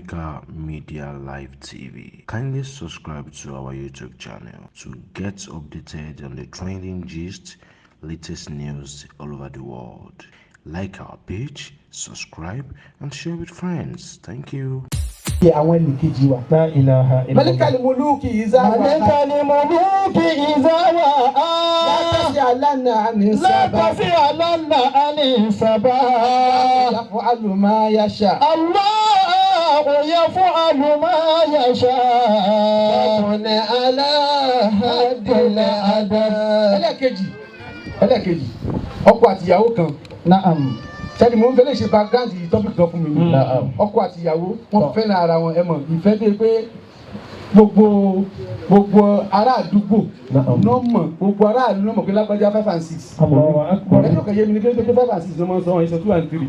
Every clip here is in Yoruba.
Africa Media Live TV. Kindly subscribe to our YouTube channel to get updated on the trending gist, latest news all over the world. Like our page, subscribe, and share with friends. Thank you. àwọn ẹnìkejì wa. La ilaha illallah. Malikal muluki izawa. Malikal muluki izawa. Látàsí àlànà àní sábà. Látàsí àlànà àní sábà. Yaf'alu ma yasha. Allahu yaf'alu ma yasha. Ọ̀nà aláhàdìlà àdá. Ẹlẹ́kejì ọkọ àtìyàwó kan. Na'am. Sẹ́ni mo ń fẹ́lẹ́ ṣe background yìí topic kan fún mi. Ọkọ àtìyàwó wọ́n fẹ́ràn ara wọn ẹ mọ̀ ìfẹ́ bíi pé gbogbo ará àdúgbò nọ́mọ̀ gbogbo ará àdúgbò nọ́mọ̀ pé lágbájá 5 and 6. Ẹjọ́ kan yé mi ní pé 5 and 6 ló máa ń sọ wọn ìṣọ̀ 2 and 3.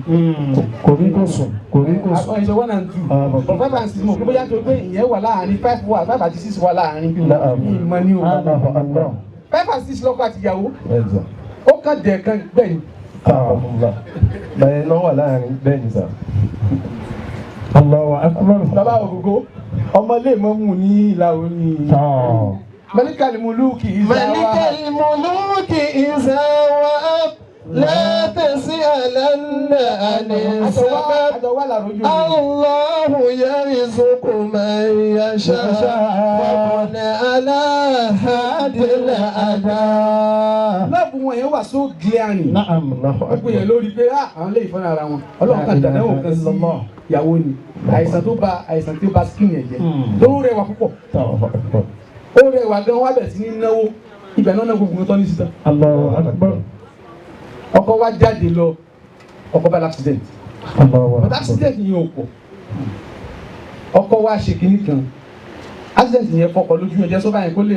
Kò rí kò sùn. Àwọn ìṣọ̀ 1 and 2. But 5 and 6 mọ̀ pé bóyá tó pé ìyẹn wà láàárín 5 àti 6 wà láàárín bí ìmọ̀ ní o. 5 and 6 lọ́kọ àtìyàwó. Ó kàn dẹ̀ kan gbẹ̀yìn. Bẹ́ẹ̀ náà wà láàrin bẹ́ẹ̀ ni sà. Allahu akbar. Bàbá ògógó ọmọlé mọ́mù ní ìlà òní. Malikal muluki izawa. Malikal muluki izawa. La tas'alanna ani sabab. Allahu yarzuqu man yasha. Wa ala hadil ada. Lọ́ọ̀bù wọn yẹn wà so glaring. Na'am. Gbogbo yẹn lórí pé àwọn lè fọ́nà ara wọn. Ọlọ́run kan dàdáwò kan sí ìyàwó ni. Àìsàn tí ó bá skin yẹn jẹ́. Lóru rẹwà púpọ̀. Ó rẹwà gan wá bẹ̀ sí ní náwó. Ibẹ̀ náà gbogbo tọ́ ní síta. Allahu akbar. Ọkọ wa jáde lọ, ọkọ bá l'accident. But accident yẹn ò pọ̀. Ọkọ wa ṣe kinní kan. Accident yẹn fọkọ lójú ẹ̀jẹ̀ sọ́ba yẹn kó lè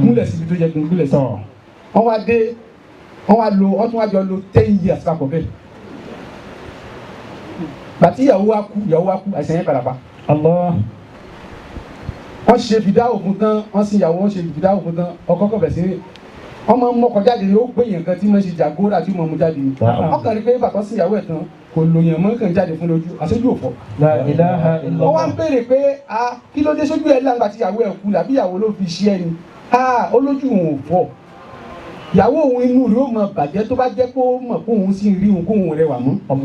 múlẹ̀ síbi tó yẹ kí n múlẹ̀ sí. Wọ́n wá dé, wọ́n tún wá jọ lo 10 years papọ̀ bẹ́ẹ̀. Bàtí ìyàwó wa kú, àìsàn yẹn padà pa. Wọ́n ṣe fìdáwò fún tán, wọ́n sin ìyàwó, wọ́n ṣe fìdáwò fún tán, ọkọ kọ̀ bẹ̀ sí ní. Wọ́n máa ń mọ́kọ jáde ní ó gbé yẹn kan tí wọ́n ṣe jàgóra tí wọ́n mú jáde ní. Wọ́n kàn rí pé bàtọ́ sí ìyàwó ẹ̀ tán kò lòyàn mọ́ kàn jáde fún lójú àṣojú òfò. Wọ́n wá ń béèrè pé kí ló dé sójú ẹ̀ láǹgbà tí ìyàwó ẹ̀ kú làbí ìyàwó ló fi ṣí ẹni. Olójú òun ò fọ́. Ìyàwó òun inú rẹ̀ ó mọ bàjẹ́ tó bá jẹ́ kó mọ̀ kó òun sì rí òun kó òun rẹwà mú. Òun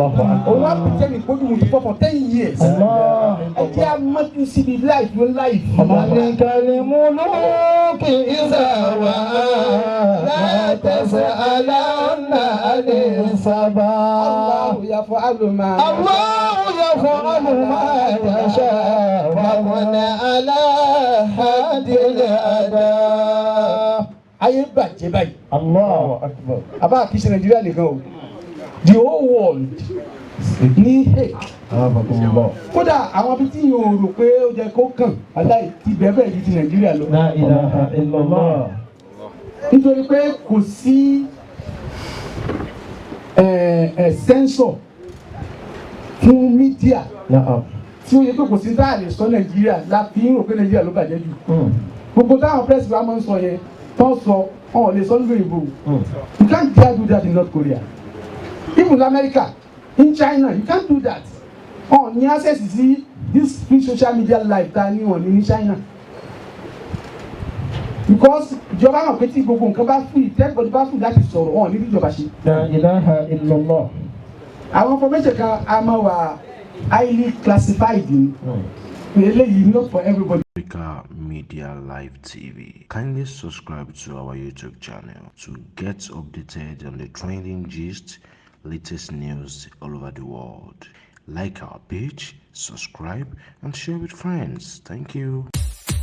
wá pèsè ní kójú òun ti fọ́ for 10 years. Ẹ jẹ́ àmọ́tú síbi láìpẹ́ láìpẹ́. Malikal muluki izawa. La tas'alanna ani sabab. Allahu yaf'alu ma yasha. Wa ala hadil ada. Ayé bàjẹ́ báyìí. Allahu akbar. Àbá kìí ṣe Nàìjíríà nìkan o. The whole world ní hate. Kódà àwọn ibi tí yóò rò pé ó jẹ kó kàn aláì ti bẹ̀rẹ̀ ju ti Nàìjíríà lọ. La ilaha illallah. Nítorí pé kò sí sensor fún mídíà tí ó yẹ pé kò sí dáàlì sọ Nàìjíríà láti ń rò pé Nàìjíríà ló bàjẹ́ jù. Gbogbo táwọn press wa máa ń sọ yẹn tó sọ ọ̀hún lè sọ lórí ìbò. You can't dare do that in North Korea. Even in America, in China, you can't do that. Ní access sí this free social media life ta ní wọn ní China. Because ìjọba náà pé tí gbogbo nǹkan bá free, everybody bá free láti sọ̀rọ̀ ní ìjọba ṣe. La ilaha illallah. Àwọn information kan a máa wà highly classified ni. Eléyìí not for everybody. Africa Media Live TV. Kindly subscribe to our YouTube channel to get updated on the trending gist, latest news all over the world. Like our page, subscribe, and share with friends. Thank you.